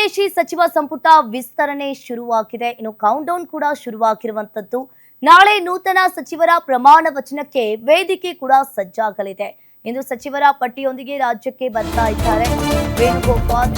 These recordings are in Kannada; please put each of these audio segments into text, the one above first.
ಡಿಕೆಶಿ ಸಚಿವ ಸಂಪುಟ ವಿಸ್ತರಣೆ ಶುರುವಾಗಿದೆ. ಇನ್ನು ಕೌಂಟ್ ಡೌನ್ ಕೂಡ ಶುರುವಾಗಿರುವಂತದ್ದು. ನಾಳೆ ನೂತನ ಸಚಿವರ ಪ್ರಮಾಣ ವಚನಕ್ಕೆ ವೇದಿಕೆ ಕೂಡ ಸಜ್ಜಾಗಲಿದೆ. ಇಂದು ಸಚಿವರ ಪಟ್ಟಿಯೊಂದಿಗೆ ರಾಜ್ಯಕ್ಕೆ ಬರ್ತಾ ಇದ್ದಾರೆ ವೇಣುಗೋಪಾಲ್.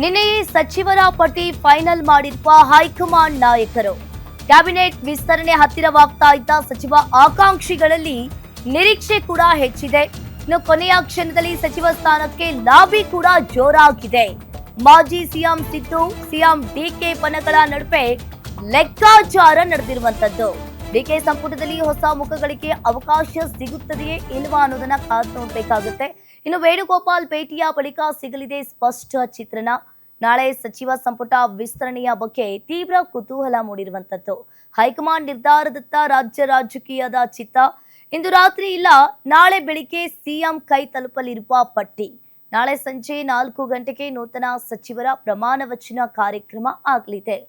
ನಿನ್ನೆ ಸಚಿವರ ಪಟ್ಟಿ ಫೈನಲ್ ಮಾಡಿರುವ ಹೈಕಮಾಂಡ್ ನಾಯಕರು. ಕ್ಯಾಬಿನೆಟ್ ವಿಸ್ತರಣೆ ಹತ್ತಿರವಾಗ್ತಾ ಇದ್ದ ಸಚಿವ ಆಕಾಂಕ್ಷಿಗಳಲ್ಲಿ ನಿರೀಕ್ಷೆ ಕೂಡ ಹೆಚ್ಚಿದೆ. ಇನ್ನು ಕೊನೆಯ ಕ್ಷಣದಲ್ಲಿ ಸಚಿವ ಸ್ಥಾನಕ್ಕೆ ಲಾಬಿ ಕೂಡ ಜೋರಾಗಿದೆ. ಮಾಜಿ ಸಿಎಂ ಸಿದ್ದು, ಸಿಎಂ ಡಿಕೆ ಪನಗಳ ನಡುವೆ ಲೆಕ್ಕಾಚಾರ ನಡೆದಿರುವಂತದ್ದು. ಡಿಕೆ ಸಂಪುಟದಲ್ಲಿ ಹೊಸ ಮುಖಗಳಿಗೆ ಅವಕಾಶ ಸಿಗುತ್ತದೆಯೇ ಇಲ್ವಾ ಅನ್ನೋದನ್ನ ಕಾದು ನೋಡ್ಬೇಕಾಗುತ್ತೆ. ಇನ್ನು ವೇಣುಗೋಪಾಲ್ ಭೇಟಿಯ ಬಳಿಕ ಸಿಗಲಿದೆ ಸ್ಪಷ್ಟ ಚಿತ್ರಣ. ನಾಳೆ ಸಚಿವ ಸಂಪುಟ ವಿಸ್ತರಣೆಯ ಬಗ್ಗೆ ತೀವ್ರ ಕುತೂಹಲ ಮೂಡಿರುವಂತದ್ದು. ಹೈಕಮಾಂಡ್ ನಿರ್ಧಾರದತ್ತ ರಾಜ್ಯ ರಾಜಕೀಯದ ಚಿತ್ತ. ಇಂದು ರಾತ್ರಿ ಇಲ್ಲ ನಾಳೆ ಬೆಳಿಗ್ಗೆ ಸಿಎಂ ಕೈ ತಲುಪಲಿರುವ ಪಟ್ಟಿ. ನಾಳೆ ಸಂಜೆ 4 ಗಂಟೆಗೆ ನೂತನ ಸಚಿವರ ಪ್ರಮಾಣ ವಚನ ಕಾರ್ಯಕ್ರಮ ಆಗಲಿದೆ.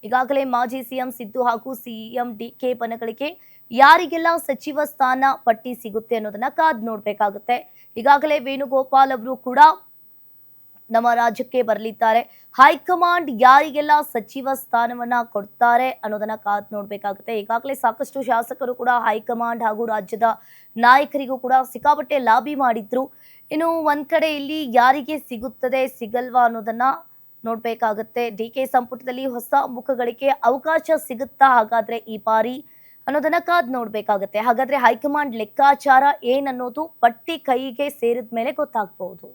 ಈಗಾಗಲೇ ಮಾಜಿ ಸಿಎಂ ಸಿದ್ದು ಹಾಗೂ ಸಿಎಂ ಡಿಕೆ ಪನಗಳಿಗೆ ಯಾರಿಗೆಲ್ಲ ಸಚಿವ ಸ್ಥಾನ ಪಟ್ಟಿ ಸಿಗುತ್ತೆ ಅನ್ನೋದನ್ನ ಕಾದು ನೋಡ್ಬೇಕಾಗುತ್ತೆ. ಈಗಾಗಲೇ ವೇಣುಗೋಪಾಲ್ ಅವರು ಕೂಡ ನಮ್ಮ ರಾಜ್ಯಕ್ಕೆ ಬರಲಿದ್ದಾರೆ. ಹೈಕಮಾಂಡ್ ಯಾರಿಗೆಲ್ಲ ಸಚಿವ ಸ್ಥಾನವನ್ನ ಕೊಡ್ತಾರೆ ಅನ್ನೋದನ್ನ ಕಾದು ನೋಡ್ಬೇಕಾಗುತ್ತೆ. ಈಗಾಗಲೇ ಸಾಕಷ್ಟು ಶಾಸಕರು ಕೂಡ ಹೈಕಮಾಂಡ್ ಹಾಗೂ ರಾಜ್ಯದ ನಾಯಕರಿಗೂ ಕೂಡ ಸಿಕ್ಕಾಪಟ್ಟೆ ಲಾಬಿ ಮಾಡಿದ್ರು. ಇನ್ನು ಒಂದ್ ಕಡೆ ಇಲ್ಲಿ ಯಾರಿಗೆ ಸಿಗುತ್ತದೆ ಸಿಗಲ್ವಾ ಅನ್ನೋದನ್ನ ನೋಡ್ಬೇಕಾಗುತ್ತೆ. ಡಿಕೆ ಸಂಪುಟದಲ್ಲಿ ಹೊಸ ಮುಖಗಳಿಗೆ ಅವಕಾಶ ಸಿಗುತ್ತಾ ಹಾಗಾದ್ರೆ ಈ ಬಾರಿ ಅನ್ನೋದನ್ನ ಕಾದ್ ನೋಡ್ಬೇಕಾಗುತ್ತೆ. ಹಾಗಾದ್ರೆ ಹೈಕಮಾಂಡ್ ಲೆಕ್ಕಾಚಾರ ಏನನ್ನೋದು ಪಟ್ಟಿ ಕೈಗೆ ಸೇರಿದ ಮೇಲೆ ಗೊತ್ತಾಗಬಹುದು.